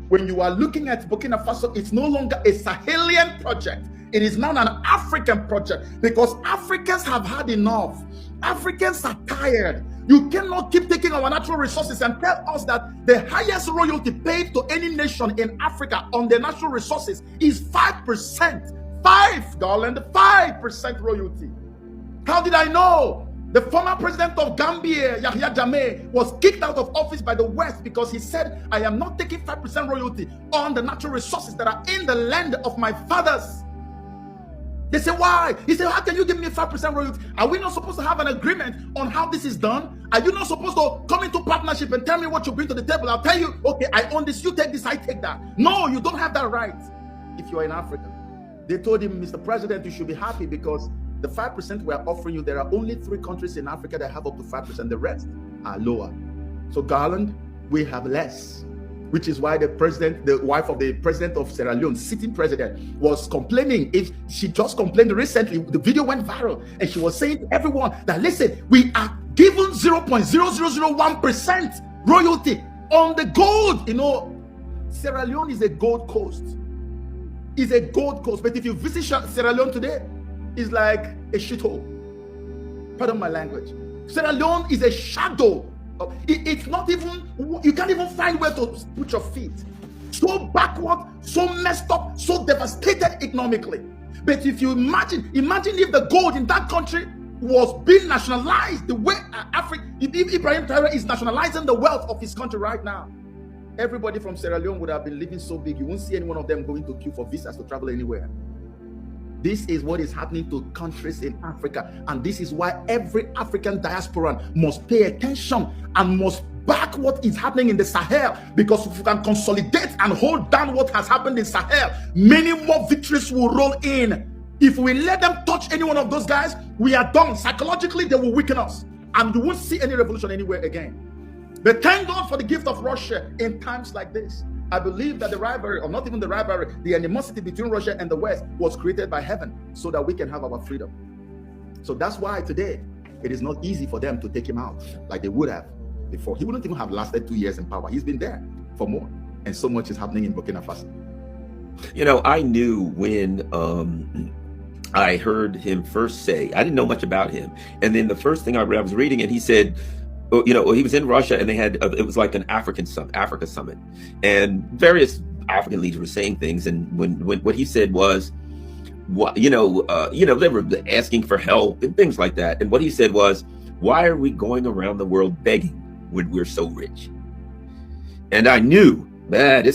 When you are looking at Burkina Faso, it's no longer a Sahelian project. It is now an African project because Africans have had enough. Africans are tired. You cannot keep taking our natural resources and tell us that the highest royalty paid to any nation in Africa on their natural resources is 5%. 5% royalty. How did I know? The former president of Gambia, Yahya Jammeh, was kicked out of office by the West because he said, I am not taking 5% royalty on the natural resources that are in the land of my fathers. They say, why? He said, how can you give me 5% royalty? Are we not supposed to have an agreement on how this is done? Are you not supposed to come into partnership and tell me what you bring to the table? I'll tell you, okay, I own this, you take this, I take that. No, you don't have that right if you are in Africa. They told him, Mr. President, you should be happy because the 5% we are offering you, there are only 3 countries in Africa that have up to 5%. The rest are lower. So Garland, we have less. Which is why the wife of the president of Sierra Leone, sitting president, was complaining. If she just complained recently, the video went viral, and she was saying to everyone that, listen, we are given 0.0001% royalty on the gold. You know, Sierra Leone is a gold coast. It's a gold coast. But if you visit Sierra Leone today, it's like a shithole. Pardon my language. Sierra Leone is a shadow. It's not even, you can't even find where to put your feet. So backward, so messed up, so devastated economically. But if you imagine if the gold in that country was being nationalized the way Ibrahim Traore is nationalizing the wealth of his country right now, everybody from Sierra Leone would have been living so big, you won't see any one of them going to queue for visas to travel anywhere. This is what is happening to countries in Africa. And this is why every African diaspora must pay attention and must back what is happening in the Sahel. Because if we can consolidate and hold down what has happened in Sahel, many more victories will roll in. If we let them touch any one of those guys, we are done. Psychologically, they will weaken us. And you won't see any revolution anywhere again. But thank God for the gift of Russia in times like this. I believe that the rivalry, or not even the rivalry, the animosity between Russia and the West was created by heaven so that we can have our freedom. So that's why today it is not easy for them to take him out like they would have before. He wouldn't even have lasted 2 years in power. He's been there for more. And so much is happening in Burkina Faso. You know, I knew when I heard him first say, I didn't know much about him. And then the first thing I read, I was reading it, he said, you know, he was in Russia and they had, it was like an Africa summit, and various African leaders were saying things. And when what he said was, what, they were asking for help and things like that. And what he said was, why are we going around the world begging when we're so rich? And I knew, man, this